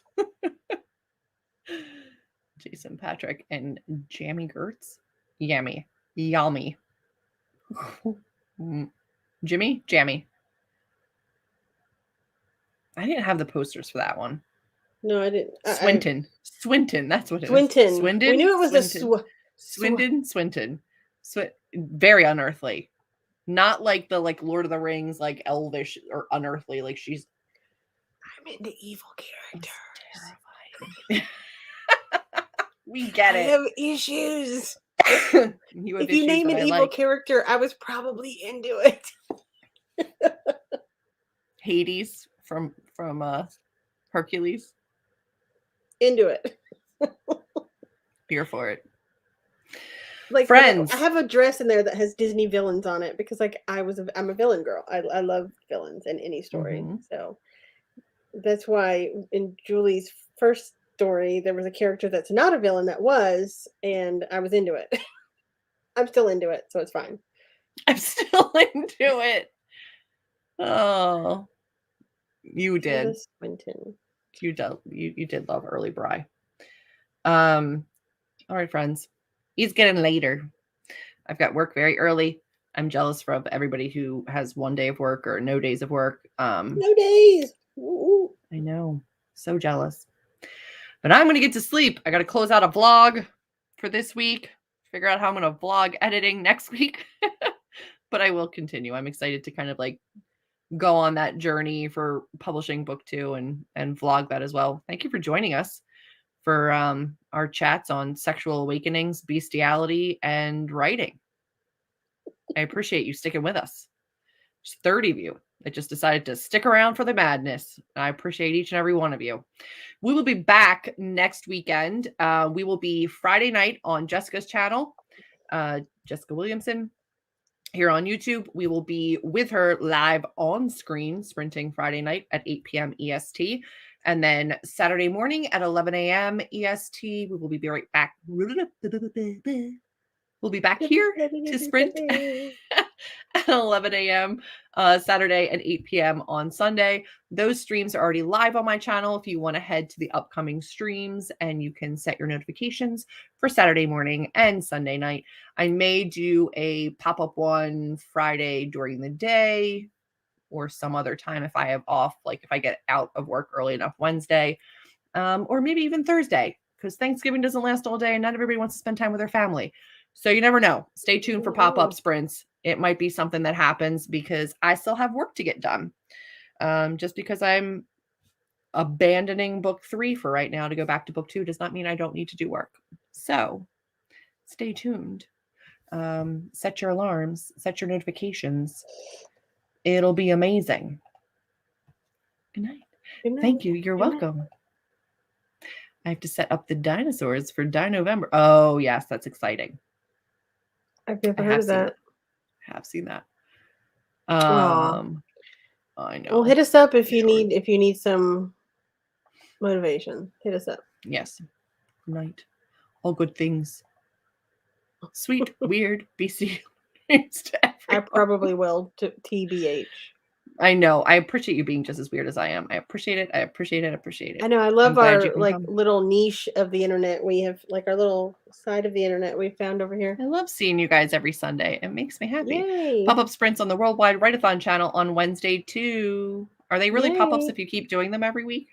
Jason Patrick and Jamie Gertz. Yummy. Jimmy? Jammy. I didn't have the posters for that one. No, I didn't. Swinton. That's what it Swinton. is. Swindon. We knew it was Swinton. Very unearthly. Not like the Lord of the Rings, like elvish or unearthly. Like she's. I'm into evil characters. Terrifying. We get it. I have issues. If you name an evil character, I was probably into it. Hades from Hercules. Into it. Here for it. Like Friends. I have a dress in there that has Disney villains on it because like I'm a villain girl. I love villains in any story. Mm-hmm. So that's why in Julie's first story there was a character that's not a villain that was, and I was into it. I'm still into it, so it's fine. I'm still into it. Oh, you did. You did love early Bri. All right, friends. It's getting later. I've got work very early. I'm jealous of everybody who has one day of work or no days of work. No days. Ooh. I know. So jealous. But I'm going to get to sleep. I got to close out a vlog for this week. Figure out how I'm going to vlog editing next week. But I will continue. I'm excited to kind of like go on that journey for publishing book 2 and vlog that as well. Thank you for joining us for our chats on sexual awakenings, bestiality, and writing. I appreciate you sticking with us. There's 30 of you that just decided to stick around for the madness. I appreciate each and every one of you. We will be back next weekend. We will be Friday night on Jessica's channel, Jessica Williamson, here on YouTube. We will be with her live on screen, sprinting Friday night at 8 p.m. EST. And then Saturday morning at 11 a.m. EST, we will be right back. We'll be back here to sprint at 11 a.m. Saturday and 8 p.m. on Sunday. Those streams are already live on my channel if you want to head to the upcoming streams, and you can set your notifications for Saturday morning and Sunday night. I may do a pop-up one Friday during the day or some other time if I have off, like if I get out of work early enough Wednesday, or maybe even Thursday, because Thanksgiving doesn't last all day and not everybody wants to spend time with their family. So you never know. Stay tuned for pop-up sprints. It might be something that happens because I still have work to get done. Just because I'm abandoning book 3 for right now to go back to book 2 does not mean I don't need to do work. So stay tuned. Set your alarms, set your notifications. It'll be amazing. Good night. Good night. Thank you. You're welcome. I have to set up the dinosaurs for Dinovember. Oh, yes, that's exciting. I've never heard of that. I have seen that. I know. Well, hit us up if you need some motivation. Hit us up. Yes. Good night. All good things. Sweet, weird, BC. I probably will, TBH. I know. I appreciate you being just as weird as I am. I appreciate it. I appreciate it. I appreciate it. I know. I love our little niche of the internet. We have like our little side of the internet we found over here. I love seeing you guys every Sunday. It makes me happy. Pop-up sprints on the Worldwide Write-a-thon channel on Wednesday too. Are they really pop-ups if you keep doing them every week?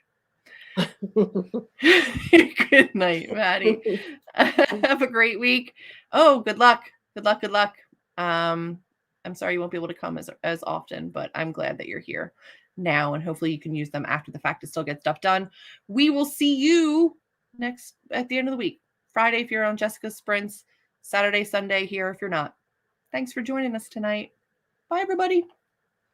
Good night, Maddie. Have a great week. Oh, good luck. Good luck. Good luck. I'm sorry you won't be able to come as often, but I'm glad that you're here now, and hopefully you can use them after the fact to still get stuff done. We will see you at the end of the week. Friday if you're on Jessica's sprints, Saturday, Sunday here if you're not. Thanks for joining us tonight. Bye, everybody.